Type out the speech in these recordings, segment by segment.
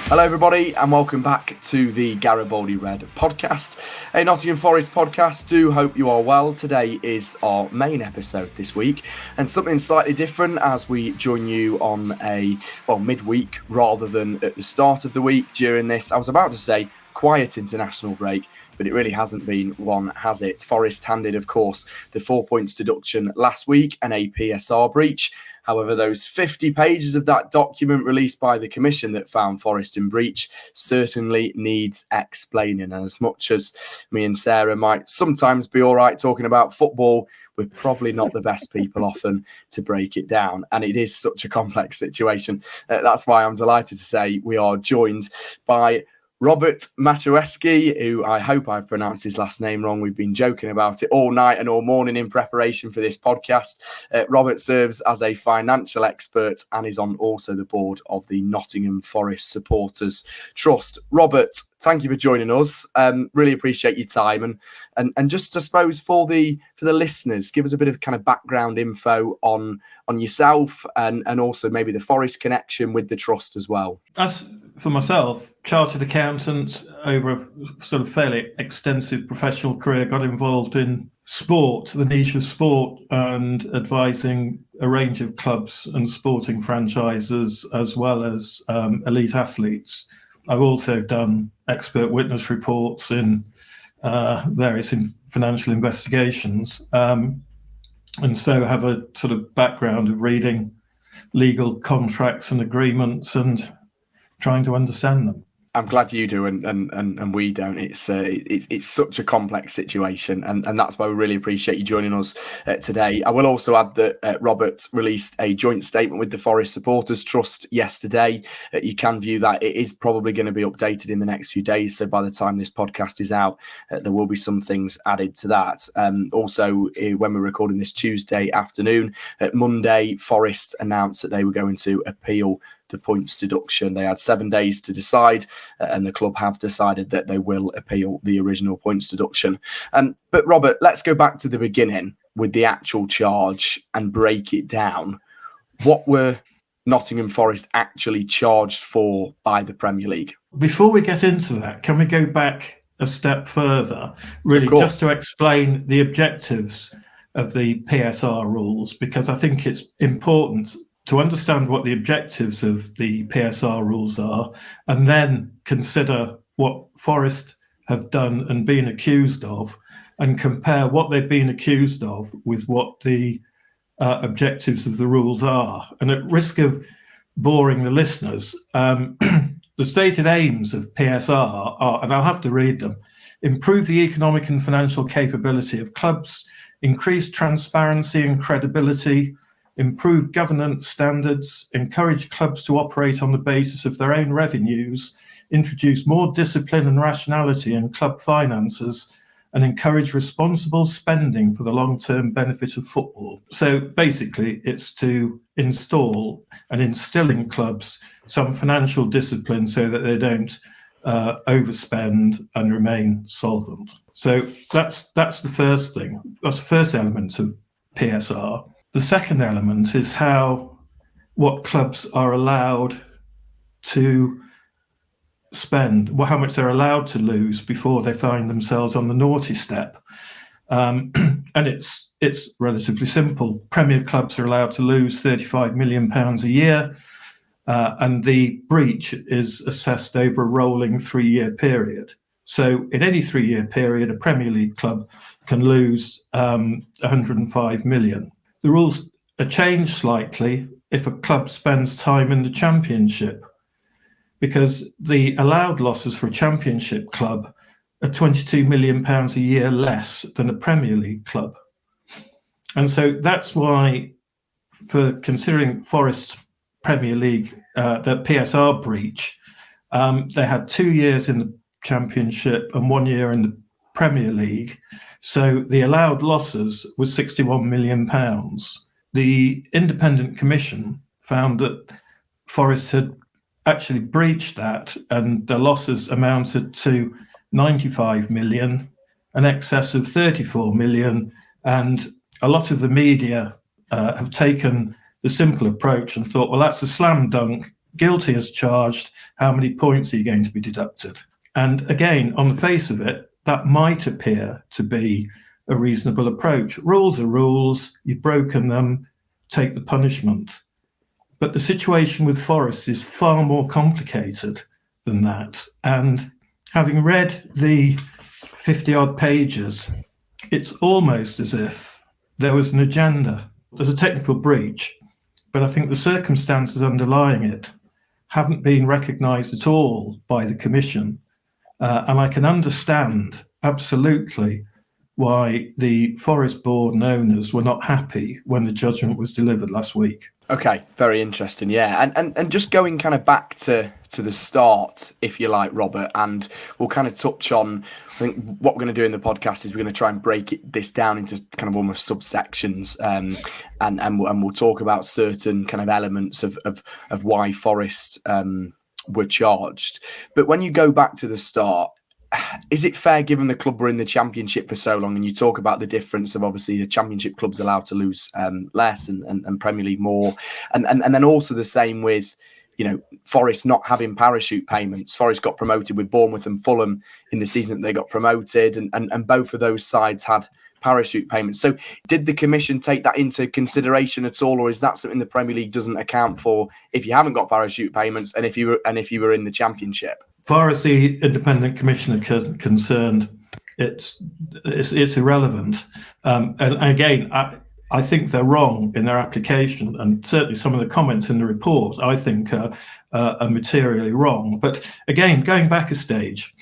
Hello everybody and welcome back to the Garibaldi Red podcast, a Nottingham Forest podcast. Do hope you are well. Today is our main episode this week and something slightly different as we join you on a midweek rather than at the start of the week during this, I was about to say, quiet international break, but it really hasn't been one, has it? Forest handed, of course, the 4 points deduction last week and a PSR breach. However, those 50 pages of that document released by the Commission that found Forest in breach certainly needs explaining. And as much as me and Sarah might sometimes be all right talking about football, we're probably not the best people often to break it down. And it is such a complex situation. That's why I'm delighted to say we are joined by Robert Matusiewicz, who I hope I've pronounced his last name wrong. We've been joking about it all night and all morning in preparation for this podcast. Robert serves as a financial expert and is on also the board of the Nottingham Forest Supporters Trust. Robert, thank you for joining us. Really appreciate your time and just I suppose for the listeners, give us a bit of kind of background info on yourself and also maybe the Forest connection with the trust as well. As for myself, chartered accountant over a sort of fairly extensive professional career, got involved in sport, the niche of sport, and advising a range of clubs and sporting franchises as well as elite athletes. I've also done expert witness reports in various financial investigations, and so have a sort of background of reading legal contracts and agreements and trying to understand them. I'm glad you do and we don't. It's such a complex situation and that's why we really appreciate you joining us today. I will also add that Robert released a joint statement with the Forest Supporters Trust yesterday. You can view that. It is probably going to be updated in the next few days, so by the time this podcast is out, there will be some things added to that. Also, when we're recording this Tuesday afternoon, Monday, Forest announced that they were going to appeal the points deduction. They had 7 days to decide, and the club have decided that they will appeal the original points deduction. But Robert, let's go back to the beginning with the actual charge and break it down. What were Nottingham Forest actually charged for by the Premier League? Before we get into that, can we go back a step further, really just to explain the objectives of the PSR rules, because I think it's important to understand what the objectives of the PSR rules are and then consider what Forest have done and been accused of and compare what they've been accused of with what the objectives of the rules are. And at risk of boring the listeners, the stated aims of PSR are, and I'll have to read them, improve the economic and financial capability of clubs, increase transparency and credibility, improve governance standards, encourage clubs to operate on the basis of their own revenues, introduce more discipline and rationality in club finances, and encourage responsible spending for the long-term benefit of football. So basically, it's to install and instill in clubs some financial discipline so that they don't overspend and remain solvent. So that's the first thing. That's the first element of PSR. The second element is what clubs are allowed to spend, how much they're allowed to lose before they find themselves on the naughty step. And it's relatively simple. Premier clubs are allowed to lose £35 million a year, and the breach is assessed over a rolling 3-year period. So in any 3-year period, a Premier League club can lose 105 million. The rules are changed slightly if a club spends time in the Championship, because the allowed losses for a Championship club are £22 million a year less than a Premier League club. And so that's why, for considering Forest's Premier League, the PSR breach, they had 2 years in the Championship and 1 year in the Premier League. So the allowed losses was £61 million. The independent commission found that Forest had actually breached that, and the losses amounted to 95 million, an excess of 34 million. And a lot of the media have taken the simple approach and thought, well, that's a slam dunk. guilty as charged, how many points are you going to be deducted? And again, on the face of it, that might appear to be a reasonable approach. Rules are rules, you've broken them, take the punishment. But the situation with Forest is far more complicated than that. And having read the 50-odd pages, it's almost as if there was an agenda. There's a technical breach, but I think the circumstances underlying it haven't been recognised at all by the Commission. And I can understand absolutely why the Forest board and owners were not happy when the judgment was delivered last week. Okay, very interesting, yeah. And just going kind of back to the start, if you like, Robert, and we'll kind of touch on, I think what we're going to do in the podcast is we're going to try and break this down into kind of almost subsections, and we'll talk about certain kind of elements of why Forest were charged. But when you go back to the start, is it fair, given the club were in the Championship for so long, and you talk about the difference of obviously the Championship clubs allowed to lose less and Premier League more, and then also the same with, you know, Forest not having parachute payments. Forest got promoted with Bournemouth and Fulham in the season that they got promoted, and both of those sides had parachute payments. So did the Commission take that into consideration at all, or is that something the Premier League doesn't account for if you haven't got parachute payments and if you were in the Championship? As far as the independent commissioner concerned, it's irrelevant. And again, I think they're wrong in their application, and certainly some of the comments in the report I think are materially wrong. But again, going back a stage,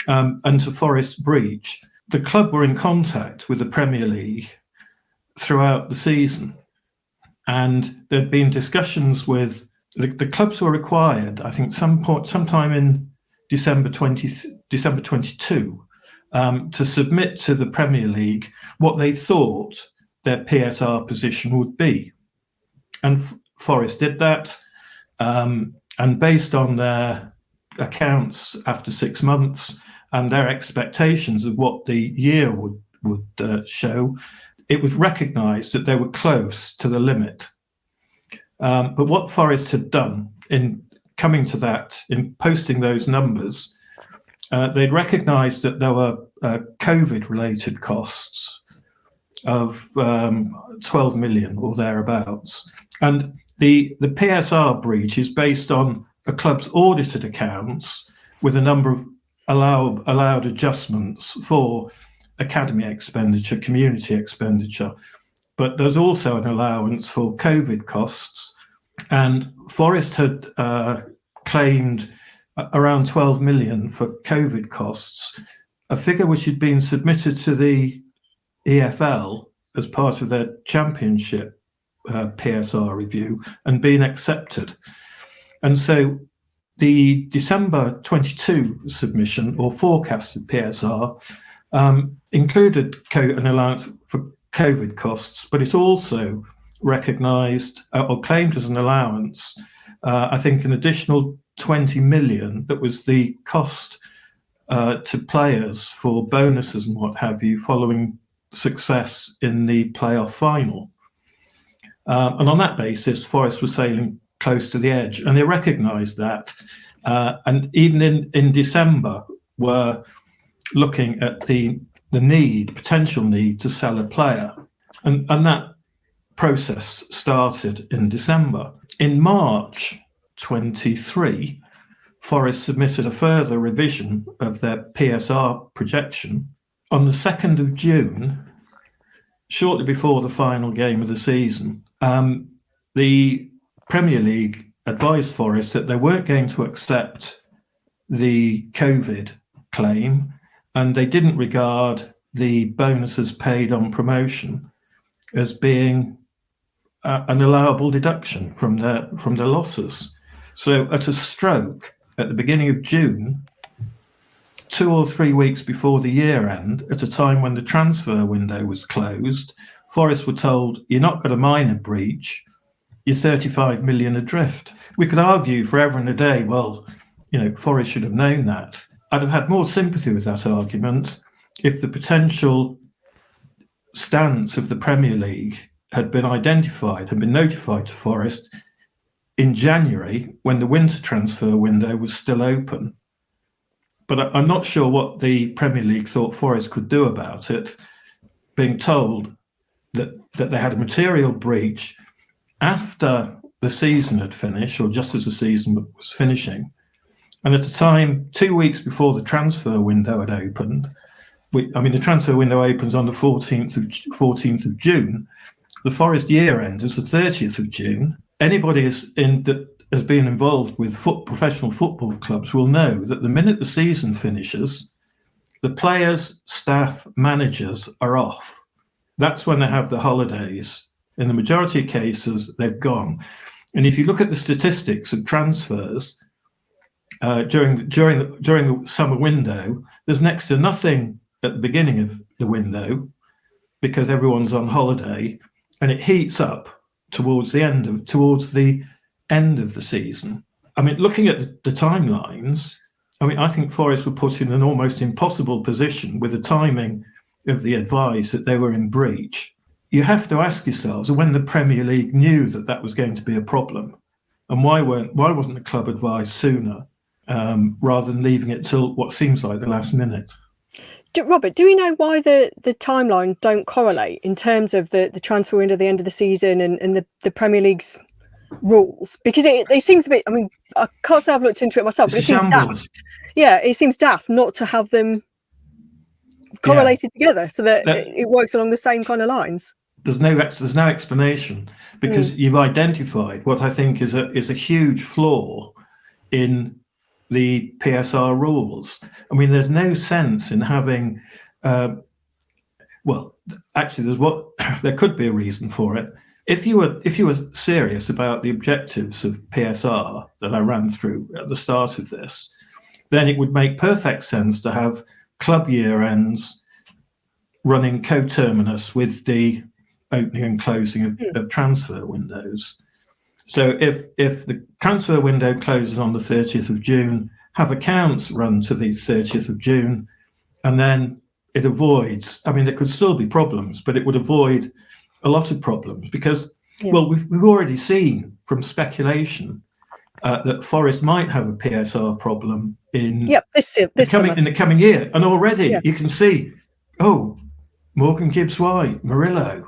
and to Forest's breach, the club were in contact with the Premier League throughout the season, and there'd been discussions with the clubs were required, I think, sometime in December 22, to submit to the Premier League what they thought their PSR position would be. And Forest did that. And based on their accounts after 6 months and their expectations of what the year would show, it was recognised that they were close to the limit. But what Forest had done in coming to that, in posting those numbers, they'd recognised that there were COVID-related costs of 12 million or thereabouts. And the PSR breach is based on a club's audited accounts with a number of allowed adjustments for academy expenditure, community expenditure. But there's also an allowance for COVID costs. And Forest had claimed around 12 million for COVID costs, a figure which had been submitted to the EFL as part of their Championship PSR review and been accepted. And so the December 22 submission or forecasted PSR included an allowance for COVID costs, but it also recognised or claimed as an allowance, I think, an additional 20 million that was the cost to players for bonuses and what have you following success in the playoff final. And on that basis, Forest was sailing close to the edge, and they recognised that. And even in December, were looking at the potential need to sell a player. And that process started in December. In March 23, Forest submitted a further revision of their PSR projection. On the 2nd of June, shortly before the final game of the season, the Premier League advised Forest that they weren't going to accept the COVID claim, and they didn't regard the bonuses paid on promotion as being an allowable deduction from their losses. So at a stroke, at the beginning of June, 2 or 3 weeks before the year end, at a time when the transfer window was closed, Forest were told, you're not got a minor breach, you're 35 million adrift. We could argue forever and a day, well, Forest should have known that. I'd have had more sympathy with that argument if the potential stance of the Premier League had been identified, had been notified to Forest in January when the winter transfer window was still open. But I'm not sure what the Premier League thought Forest could do about it, being told that they had a material breach after the season had finished, or just as the season was finishing. And at the time, 2 weeks before the transfer window had opened, the transfer window opens on the 14th of June. The Forest year end is the 30th of June. Anybody that has been involved with professional football clubs will know that the minute the season finishes, the players, staff, managers are off. That's when they have the holidays. In the majority of cases, they've gone. And if you look at the statistics of transfers during the summer window, there's next to nothing at the beginning of the window because everyone's on holiday, and it heats up towards the end of the season. I mean, looking at the timelines, I think Forest were put in an almost impossible position with the timing of the advice that they were in breach. You have to ask yourselves when the Premier League knew that was going to be a problem, and why wasn't the club advised sooner rather than leaving it till what seems like the last minute? Robert, do we know why the timeline don't correlate in terms of the transfer window at the end of the season and the Premier League's rules? Because it seems a bit, I can't say I've looked into it myself, but it seems daft. Yeah, it seems daft not to have them correlated together so that it works along the same kind of lines. There's no explanation, because you've identified what I think is a huge flaw in the PSR rules. There's no sense in having. There could be a reason for it. If you were serious about the objectives of PSR that I ran through at the start of this, then it would make perfect sense to have club year ends running coterminous with the opening and closing of transfer windows. So if the transfer window closes on the 30th of June, have accounts run to the 30th of June, and then it avoids, there could still be problems, but it would avoid a lot of problems because, we've already seen from speculation that Forest might have a PSR problem in the coming year. And already you can see, Morgan Gibbs-White, Murillo,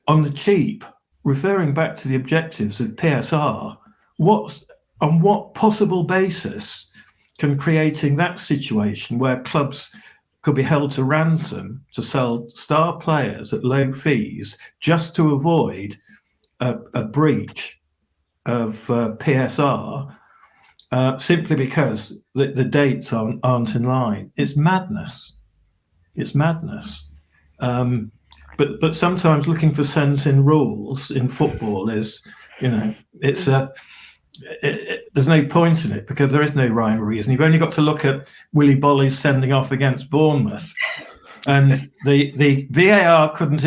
on the cheap, referring back to the objectives of PSR, on what possible basis can creating that situation where clubs could be held to ransom to sell star players at low fees just to avoid a breach of PSR simply because the dates aren't in line? It's madness. It's madness. But sometimes looking for sense in rules in football is, it's there's no point in it because there is no rhyme or reason. You've only got to look at Willy Bolly's sending off against Bournemouth, and the VAR couldn't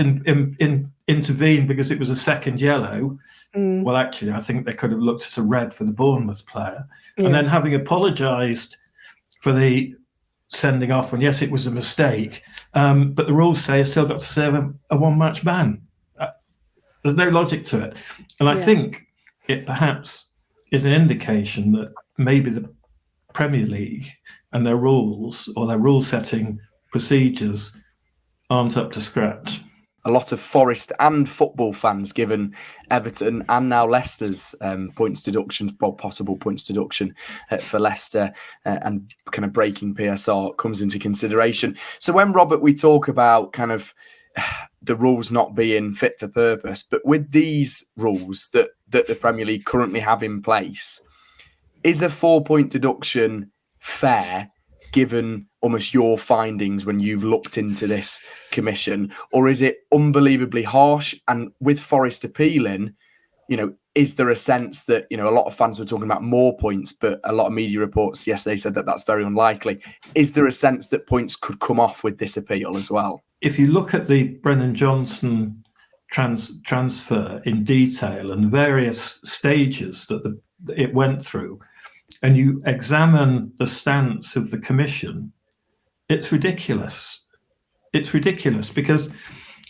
intervene because it was a second yellow. Well, actually, I think they could have looked at a red for the Bournemouth player, and then having apologised for the sending off, and yes, it was a mistake, but the rules say it's still got to serve a one-match ban. There's no logic to it, and I think it perhaps is an indication that maybe the Premier League and their rules or their rule-setting procedures aren't up to scratch. A lot of Forest and football fans given Everton and now Leicester's points deductions, possible points deduction for Leicester and kind of breaking PSR comes into consideration. So when, Robert, we talk about kind of the rules not being fit for purpose, but with these rules that the Premier League currently have in place, is a 4-point deduction fair given almost your findings when you've looked into this commission, or is it unbelievably harsh? And with Forest appealing, is there a sense that, a lot of fans were talking about more points, but a lot of media reports yesterday said that that's very unlikely. Is there a sense that points could come off with this appeal as well? If you look at the Brennan Johnson transfer in detail and various stages that it went through, and you examine the stance of the commission, it's ridiculous. It's ridiculous because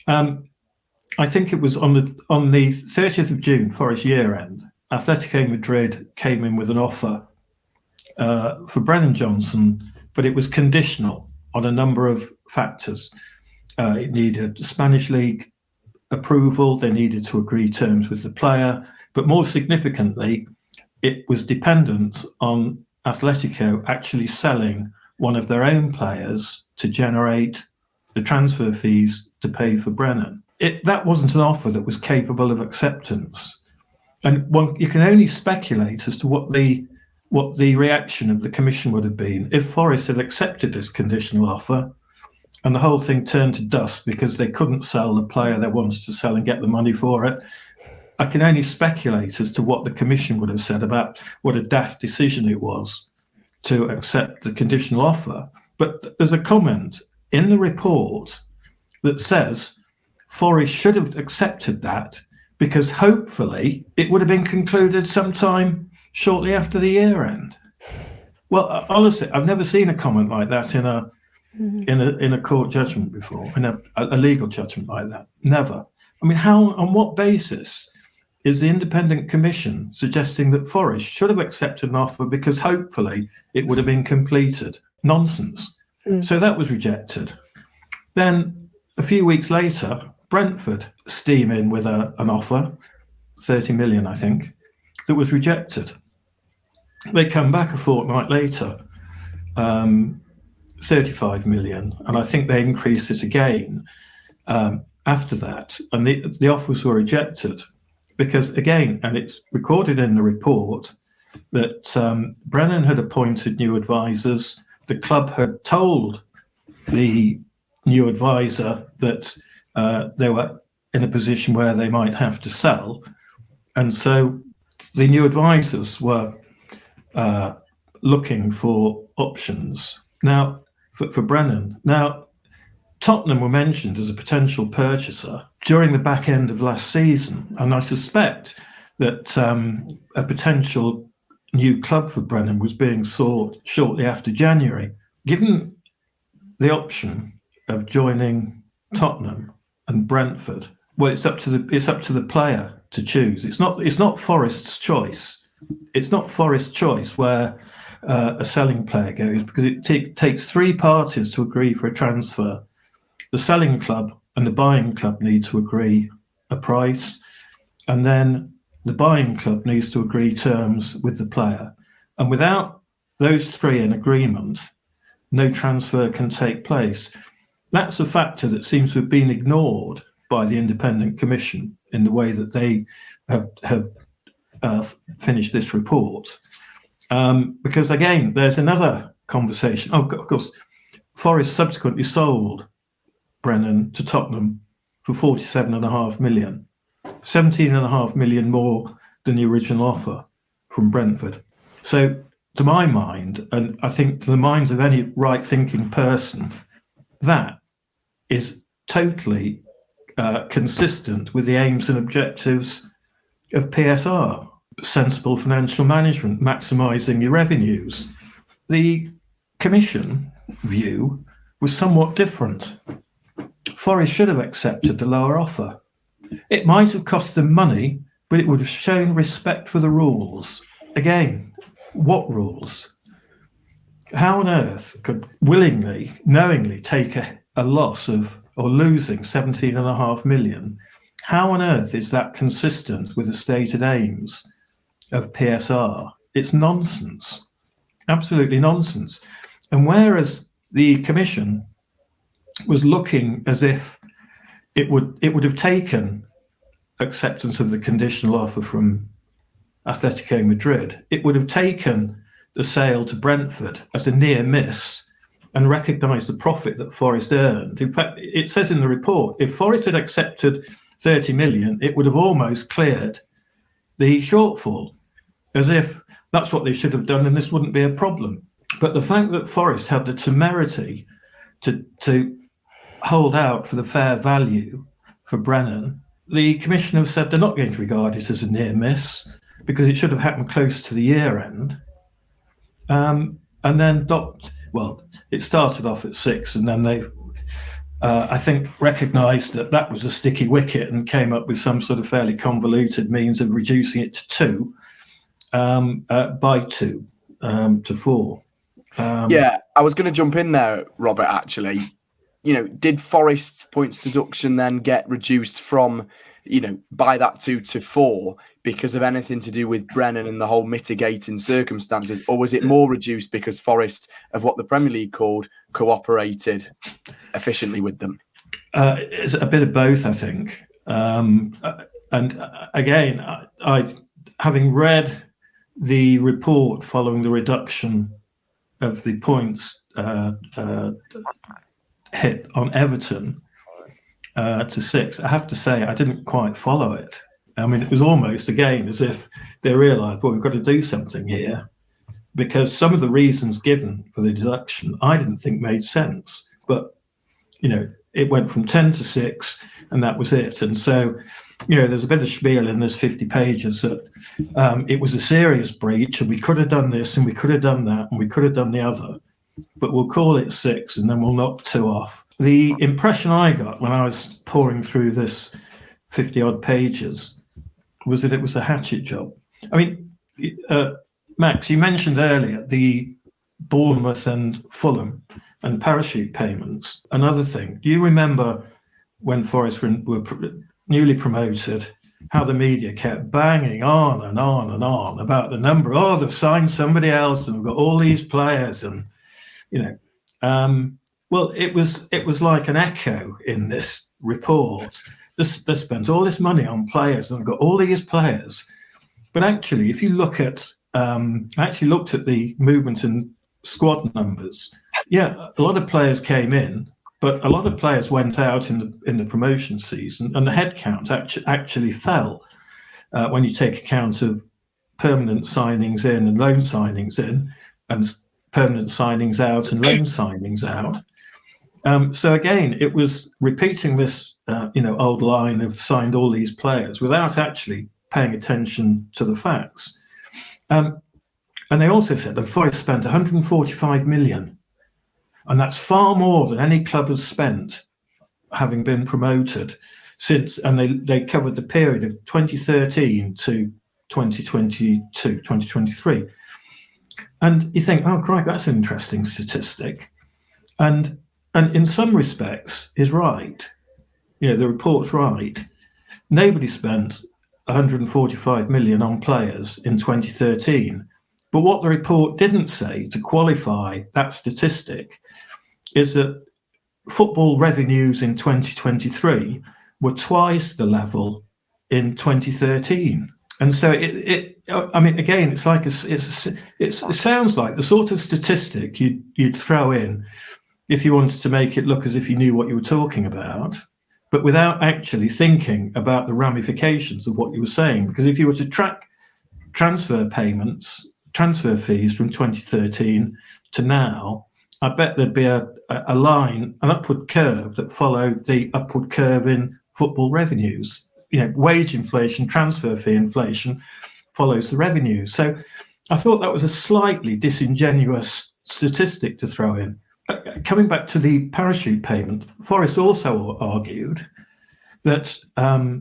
I think it was on the 30th of June, Forest year end, Atletico Madrid came in with an offer for Brennan Johnson, but it was conditional on a number of factors. It needed Spanish league approval, they needed to agree terms with the player, but more significantly, it was dependent on Atletico actually selling one of their own players to generate the transfer fees to pay for Brennan. That wasn't an offer that was capable of acceptance. And you can only speculate as to what the reaction of the commission would have been if Forest had accepted this conditional offer and the whole thing turned to dust because they couldn't sell the player they wanted to sell and get the money for it. I can only speculate as to what the commission would have said about what a daft decision it was to accept the conditional offer. But there's a comment in the report that says Forest should have accepted that because hopefully it would have been concluded sometime shortly after the year end. Well, honestly, I've never seen a comment like that in a court judgment before, in a legal judgment like that. Never. I mean, on what basis is the independent commission suggesting that Forest should have accepted an offer because hopefully it would have been completed? Nonsense. So that was rejected. Then a few weeks later, Brentford steam in with an offer, 30 million, I think, that was rejected. They come back a fortnight later, 35 million, and I think they increased it again after that, and the offers were rejected because, again, and it's recorded in the report, that Brennan had appointed new advisors. The club had told the new advisor that they were in a position where they might have to sell, and so the new advisors were looking for options now for Brennan. Now, Tottenham were mentioned as a potential purchaser during the back end of last season, and I suspect that a potential new club for Brennan was being sought shortly after January. Given the option of joining Tottenham and Brentford, well, it's up to the player to choose. It's not Forest's choice. It's not Forest's choice where a selling player goes, because it takes three parties to agree for a transfer. The selling club and the buying club need to agree a price, and then the buying club needs to agree terms with the player. And without those three in agreement, no transfer can take place. That's a factor that seems to have been ignored by the independent commission in the way that they have finished this report. Because, again, there's another conversation. Of course, Forest subsequently sold Brennan to Tottenham for 47.5 million, 17.5 million more than the original offer from Brentford. So, to my mind, and I think to the minds of any right-thinking person, that is totally consistent with the aims and objectives of PSR. Sensible financial management, maximising your revenues. The commission view was somewhat different. Forest should have accepted the lower offer. It might have cost them money, but it would have shown respect for the rules. Again, what rules? How on earth could willingly, knowingly take a loss of, or losing 17.5 million? How on earth is that consistent with the stated aims of PSR? It's nonsense, absolutely nonsense. And whereas the commission was looking as if it would have taken acceptance of the conditional offer from Atletico Madrid, it would have taken the sale to Brentford as a near miss and recognised the profit that Forest earned. In fact, it says in the report, if Forest had accepted 30 million, it would have almost cleared the shortfall, as if that's what they should have done and this wouldn't be a problem. But the fact that Forest had the temerity to hold out for the fair value for Brennan, the commission have said they're not going to regard it as a near miss because it should have happened close to the year end. And then, it started off at 6 and then I think recognised that was a sticky wicket and came up with some sort of fairly convoluted means of reducing it to 2 by 2 to 4. Yeah, I was going to jump in there, Robert, actually. Did Forest's points deduction then get reduced from, by that 2 to 4 because of anything to do with Brennan and the whole mitigating circumstances? Or was it more reduced because Forest, of what the Premier League called, cooperated efficiently with them? It's a bit of both, I think. And again, I having read the report following the reduction of the points hit on Everton to 6, I have to say I didn't quite follow it. I mean, it was almost, again, as if they realised, well, we've got to do something here, because some of the reasons given for the deduction I didn't think made sense. But, it went from 10 to 6 and that was it. And so, there's a bit of spiel in this 50 pages that it was a serious breach and we could have done this and we could have done that and we could have done the other, but we'll call it 6 and then we'll knock 2 off. The impression I got when I was pouring through this 50 odd pages was that it was a hatchet job. I mean, Max, you mentioned earlier the Bournemouth and Fulham and parachute payments. Another thing, do you remember when Forest were newly promoted, how the media kept banging on and on and on about the number? Oh, they've signed somebody else and we've got all these players, and well, it was like an echo in this report. They spent all this money on players and they've got all these players, but actually, if you look at, I actually looked at the movement in squad numbers. Yeah, a lot of players came in, but a lot of players went out in the promotion season, and the headcount actually fell when you take account of permanent signings in and loan signings in, and permanent signings out and loan signings out. So again, it was repeating this, old line of signed all these players without actually paying attention to the facts. And they also said that Forest spent 145 million, and that's far more than any club has spent having been promoted since, and they covered the period of 2013 to 2022, 2023. And you think, oh, crikey, that's an interesting statistic. And in some respects is right. The report's right. Nobody spent 145 million on players in 2013. But what the report didn't say to qualify that statistic is that football revenues in 2023 were twice the in 2013. And so I mean, again, it's like it sounds like the sort of statistic you'd throw in if you wanted to make it look as if you knew what you were talking about, but without actually thinking about the ramifications of what you were saying. Because if you were to track transfer fees from 2013 to now, I bet there'd be a line, an upward curve that followed the upward curve in football revenues. Wage inflation, transfer fee inflation follows the revenue. So I thought that was a slightly disingenuous statistic to throw in. Coming back to the parachute payment, Forest also argued that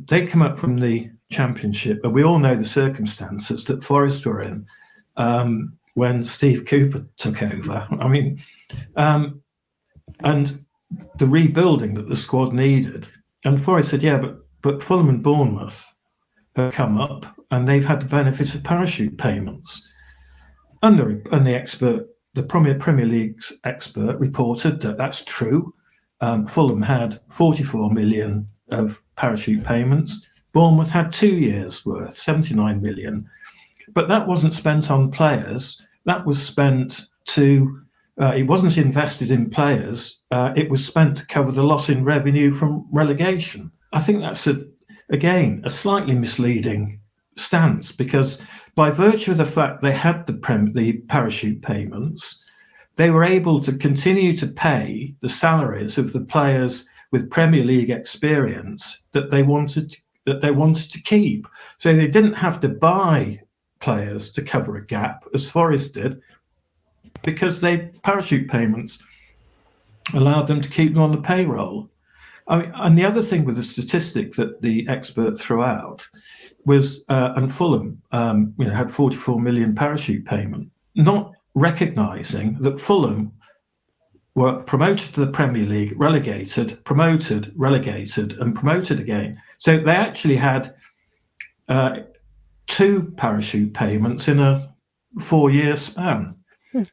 they come up from the Championship, and we all know the circumstances that Forest were in when Steve Cooper took over. I mean, and the rebuilding that the squad needed. And Forest said, yeah, but Fulham and Bournemouth have come up and they've had the benefit of parachute payments. And the Premier League's expert reported that that's true. Fulham had 44 million of parachute payments. Bournemouth had 2 years worth, 79 million. But that wasn't spent on players. That was spent it wasn't invested in players. It was spent to cover the loss in revenue from relegation. I think that's, again, a slightly misleading stance, because by virtue of the fact they had the parachute payments, they were able to continue to pay the salaries of the players with Premier League experience that they wanted to keep. So they didn't have to buy players to cover a gap, as Forest did, because parachute payments allowed them to keep them on the payroll. I mean, and the other thing with the statistic that the expert threw out was, and Fulham, had 44 million parachute payment, not recognising that Fulham were promoted to the Premier League, relegated, promoted, relegated, and promoted again. So they actually had 2 parachute payments in a 4-year span,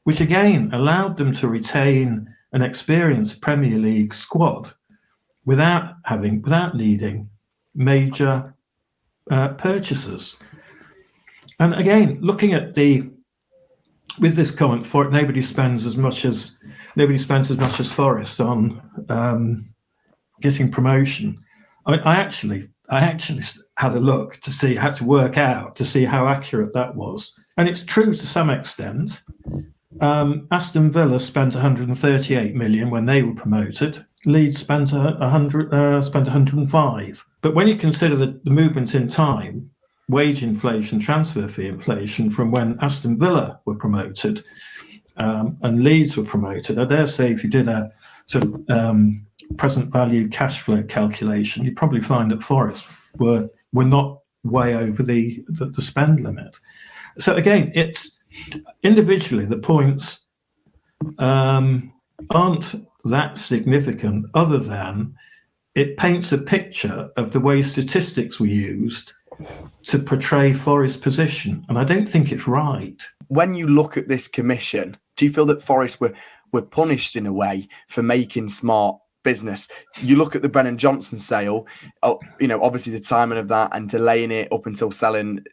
which again allowed them to retain an experienced Premier League squad without needing major purchases. And again, looking at with this comment, nobody spends as much as Forest on getting promotion. I mean, I actually had a look to see, had to work out to see how accurate that was, and it's true to some extent. Aston Villa spent 138 million when they were promoted. Leeds spent 105. But when you consider the movement in time, wage inflation, transfer fee inflation from when Aston Villa were promoted and Leeds were promoted, I dare say if you did a sort of present value cash flow calculation, you'd probably find that Forest were not way over the spend limit. So again, it's individually the points aren't that significant, other than it paints a picture of the way statistics were used to portray Forest's position, and I don't think it's right. When you look at this commission, do you feel that Forest were punished in a way for making smart business? You look at the Brennan Johnson sale, obviously the timing of that and delaying it up until selling,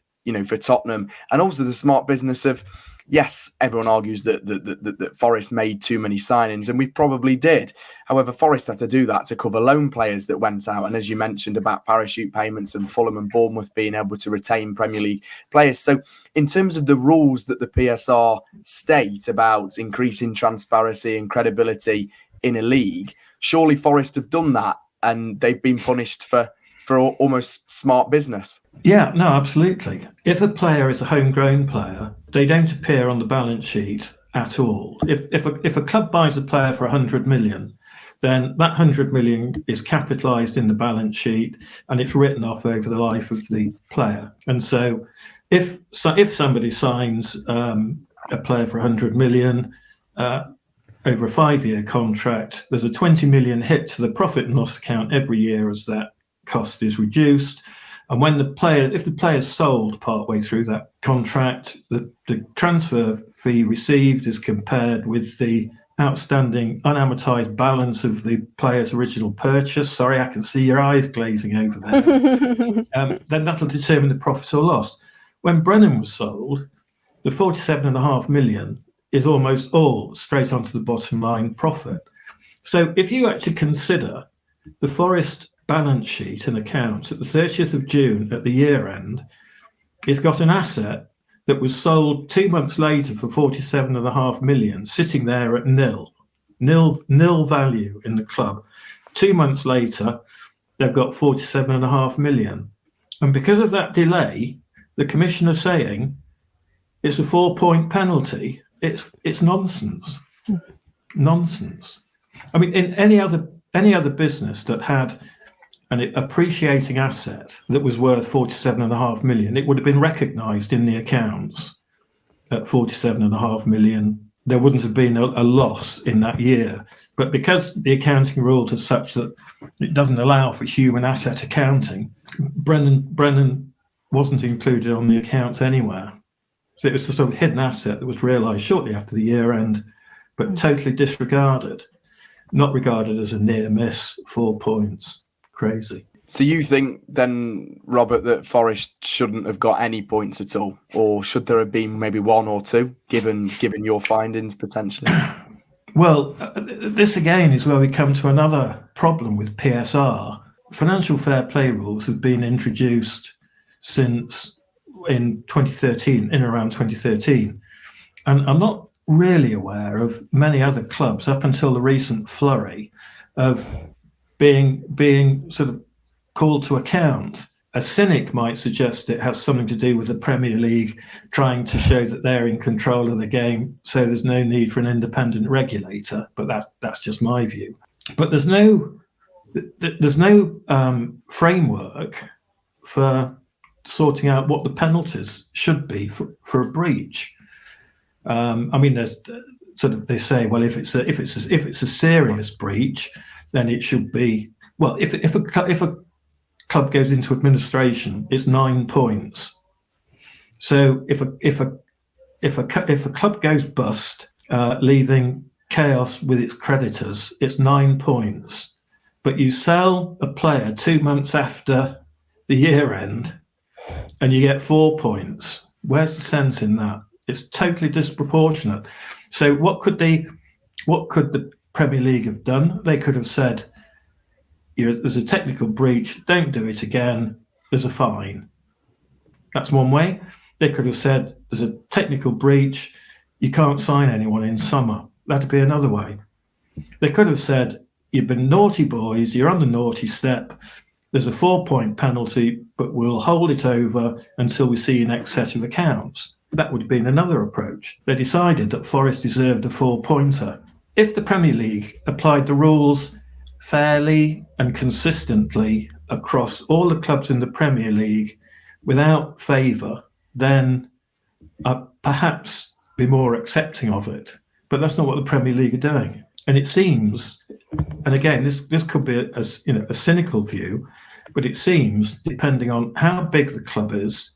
for Tottenham, and also the smart business of, yes, everyone argues that Forest made too many signings, and we probably did. However, Forest had to do that to cover loan players that went out. And as you mentioned about parachute payments and Fulham and Bournemouth being able to retain Premier League players. So in terms of the rules that the PSR state about increasing transparency and credibility in a league, surely Forest have done that and they've been punished for almost smart business. Yeah, no, absolutely. If a player is a homegrown player, they don't appear on the balance sheet at all. If a club buys a player for 100 million, then that 100 million is capitalised in the balance sheet and it's written off over the life of the player. And so if somebody signs a player for 100 million over a 5-year contract, there's a 20 million hit to the profit and loss account every year as that cost is reduced. And when if the player is sold partway through that contract, the transfer fee received is compared with the outstanding unamortized balance of the player's original purchase. Sorry, I can see your eyes glazing over there. Then that'll determine the profit or loss. When Brennan was sold, the 47.5 million is almost all straight onto the bottom line profit. So if you actually consider the Forest balance sheet and accounts at the 30th of June at the year end, it's got an asset that was sold 2 months later for 47.5 million, sitting there at nil value in the club. 2 months later, they've got 47.5 million. And because of that delay, the commissioner saying it's a 4-point penalty. It's nonsense. Nonsense. I mean, in any other business that had an appreciating asset that was worth 47.5 million, it would have been recognised in the accounts at 47.5 million. There wouldn't have been a loss in that year. But because the accounting rules are such that it doesn't allow for human asset accounting, Brennan wasn't included on the accounts anywhere. So it was a sort of hidden asset that was realised shortly after the year end, but totally disregarded, not regarded as a near miss, 4 points. Crazy. So you think then, Robert, that Forest shouldn't have got any points at all, or should there have been maybe 1 or 2, given your findings potentially? Well, this again is where we come to another problem with PSR. Financial fair play rules have been introduced since in 2013, in around 2013, and I'm not really aware of many other clubs up until the recent flurry of being sort of called to account a cynic might suggest it has something to do with the Premier League trying to show that they're in control of the game, so there's no need for an independent regulator. But that's just my view. But there's no framework for sorting out what the penalties should be for a breach. There's sort of, they say, well, if it's a serious breach, then it should be, well, if a club goes into administration, it's 9 points. So if a club goes bust, leaving chaos with its creditors, it's 9 points. But you sell a player 2 months after the year end, and you get 4 points. Where's the sense in that? It's totally disproportionate. So what could the Premier League have done? They could have said, there's a technical breach, don't do it again, there's a fine. That's one way. They could have said, there's a technical breach, you can't sign anyone in summer. That'd be another way. They could have said, you've been naughty boys, you're on the naughty step, there's a 4-point penalty, but we'll hold it over until we see your next set of accounts. That would have been another approach. They decided that Forest deserved a 4-pointer. If the Premier League applied the rules fairly and consistently across all the clubs in the Premier League without favour, then I'd perhaps be more accepting of it. But that's not what the Premier League are doing. And it seems, and again, this could be a cynical view, but it seems, depending on how big the club is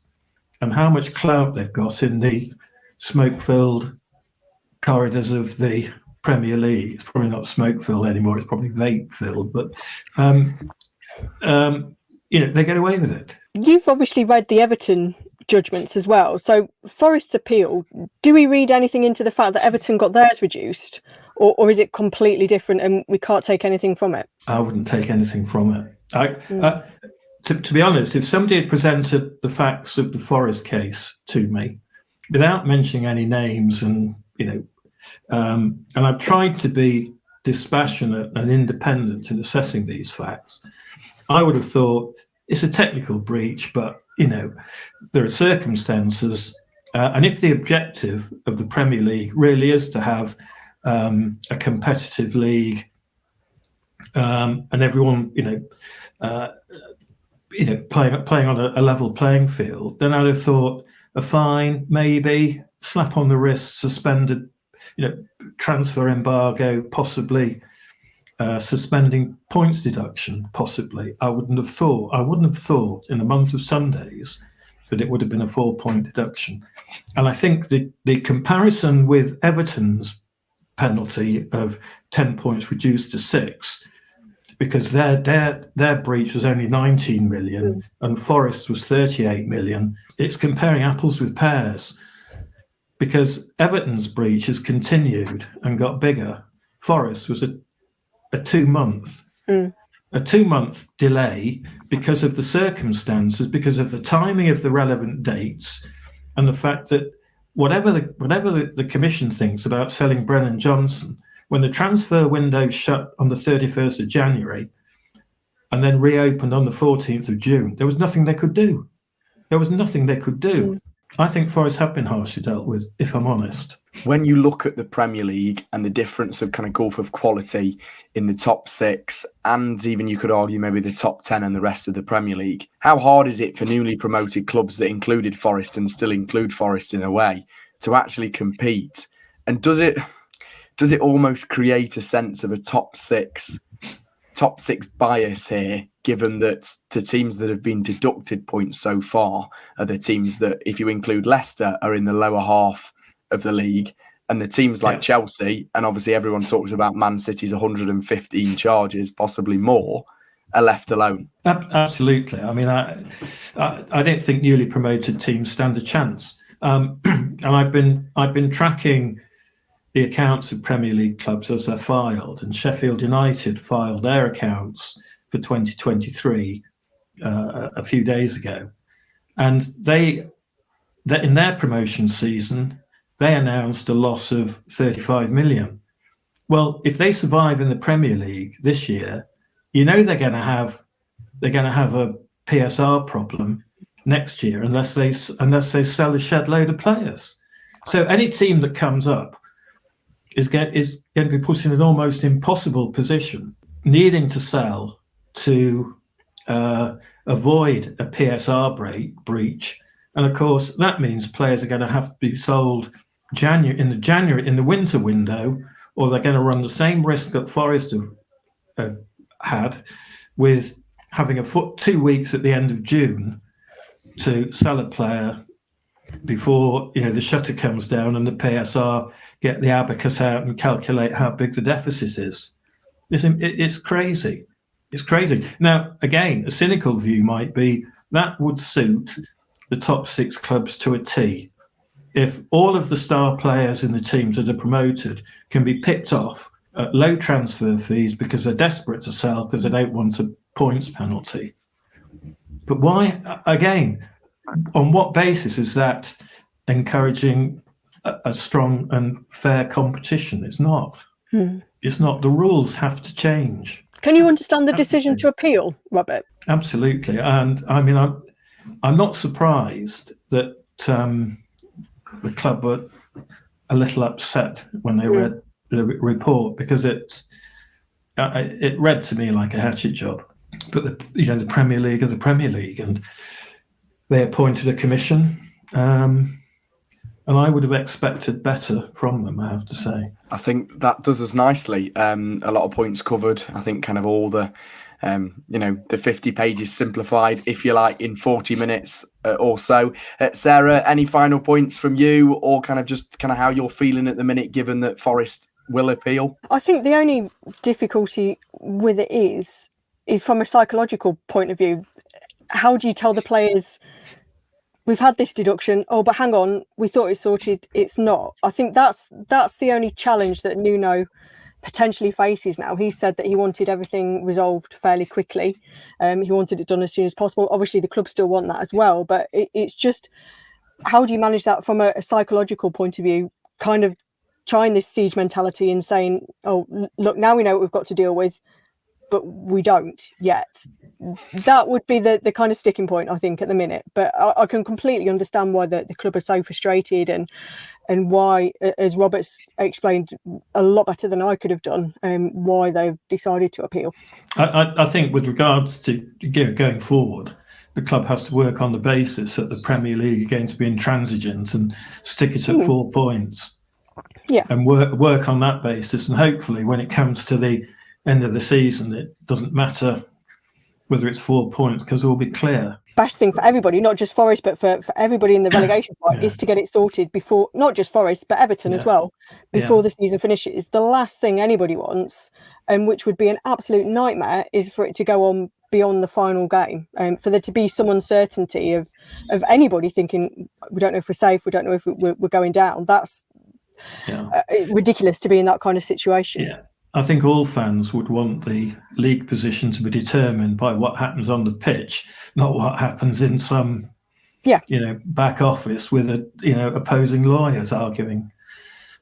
and how much clout they've got in the smoke-filled corridors of the Premier League, it's probably not smoke-filled anymore, it's probably vape-filled, but they get away with it. You've obviously read the Everton judgments as well. So Forest's appeal, do we read anything into the fact that Everton got theirs reduced, or is it completely different and we can't take anything from it? I wouldn't take anything from it. To be honest, if somebody had presented the facts of the Forest case to me without mentioning any names, and I've tried to be dispassionate and independent in assessing these facts, I would have thought it's a technical breach, but there are circumstances, and if the objective of the Premier League really is to have a competitive league, and everyone playing on a level playing field, then I'd have thought a fine, maybe, slap on the wrist, suspended, transfer embargo, possibly, suspending points deduction, possibly. I wouldn't have thought in a month of Sundays that it would have been a 4-point deduction. And I think the comparison with Everton's penalty of 10 points reduced to 6, because their breach was only 19 million and Forest was 38 million. It's comparing apples with pears, because Everton's breach has continued and got bigger. Forest was a 2-month delay because of the circumstances, because of the timing of the relevant dates, and the fact that whatever the commission thinks about selling Brennan Johnson, when the transfer window shut on the 31st of January and then reopened on the 14th of June, there was nothing they could do. I think Forest have been harshly dealt with, if I'm honest. When you look at the Premier League and the difference of kind of gulf of quality in the top 6, and even you could argue maybe the top 10 and the rest of the Premier League, how hard is it for newly promoted clubs that included Forest and still include Forest in a way to actually compete? And does it almost create a sense of a top six bias here, given that the teams that have been deducted points so far are the teams that, if you include Leicester, are in the lower half of the league, and the teams like Chelsea, and obviously everyone talks about Man City's 115 charges, possibly more, are left alone? Absolutely. I mean, I don't think newly promoted teams stand a chance. And I've been tracking the accounts of Premier League clubs as they're filed, and Sheffield United filed their accounts for 2023 a few days ago, and they in their promotion season they announced a loss of 35 million. Well, if they survive in the Premier League this year, they're going to have PSR problem next year unless they sell a shed load of players. So any team that comes up is going to be put in an almost impossible position, needing to sell to avoid a PSR breach. And of course, that means players are going to have to be sold in the winter window, or they're going to run the same risk that Forest have had with having 2 weeks at the end of June to sell a player before the shutter comes down and the PSR get the abacus out and calculate how big the deficit is. It's crazy. It's crazy. Now, again, a cynical view might be that would suit the top 6 clubs to a T. If all of the star players in the teams that are promoted can be picked off at low transfer fees because they're desperate to sell because they don't want a points penalty. But why, again, on what basis is that encouraging a strong and fair competition? It's not. It's not. The rules have to change. Can you understand the decision to appeal, Robert? Absolutely. And I mean, I'm not surprised that the club were a little upset when they read the report, because it read to me like a hatchet job. But the Premier League are the Premier League, and they appointed a commission, and I would have expected better from them, I have to say. I think that does us nicely. A lot of points covered. I think kind of all the the 50 pages simplified, if you like, in 40 minutes or so. Sarah, any final points from you, or kind of how you're feeling at the minute, given that Forest will appeal? I think the only difficulty with it is from a psychological point of view. How do you tell the players, we've had this deduction, oh, but hang on, we thought it's sorted, it's not? I think that's the only challenge that Nuno potentially faces now. He said that he wanted everything resolved fairly quickly. He wanted it done as soon as possible. Obviously, the club still want that as well, but it's just, how do you manage that from a psychological point of view, kind of trying this siege mentality and saying, oh, look, now we know what we've got to deal with, but we don't yet. That would be the kind of sticking point, I think, at the minute. But I can completely understand why the club are so frustrated, and why, as Robert's explained a lot better than I could have done, why they've decided to appeal. I think with regards to going forward, the club has to work on the basis that the Premier League are going to be intransigent and stick it at 4 points. Yeah. And work on that basis. And hopefully when it comes to the end of the season, it doesn't matter whether it's 4 points, because we'll be clear. Best thing for everybody, not just Forest, but for everybody in the relegation fight, is to get it sorted before, not just Forest, but Everton as well, before the season finishes. The last thing anybody wants, and which would be an absolute nightmare, is for it to go on beyond the final game, for there to be some uncertainty of anybody thinking, we don't know if we're safe, we don't know if we're going down. That's ridiculous to be in that kind of situation. Yeah. I think all fans would want the league position to be determined by what happens on the pitch, not what happens in some, back office with opposing lawyers arguing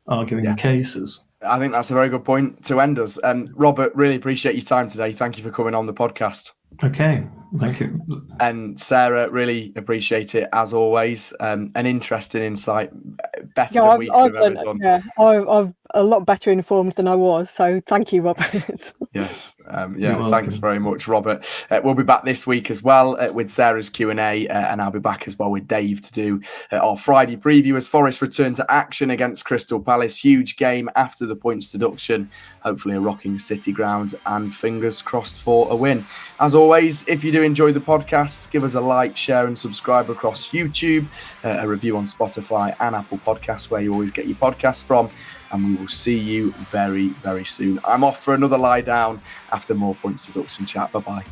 the cases. I think that's a very good point to end us. Robert, really appreciate your time today. Thank you for coming on the podcast. Okay, thank you. And Sarah, really appreciate it as always. An interesting insight, better than we could have ever done. Yeah, I'm a lot better informed than I was. So thank you, Robert. Yes, thanks very much, Robert. We'll be back this week as well with Sarah's Q&A, and I'll be back as well with Dave to do our Friday preview as Forest return to action against Crystal Palace. Huge game after the points deduction. Hopefully a rocking City ground, and fingers crossed for a win. As always, if you do enjoy the podcast, give us a like, share and subscribe across YouTube, a review on Spotify and Apple Podcasts, where you always get your podcasts from, and we will see you very, very soon. I'm off for another lie down after more points deduction chat. Bye-bye.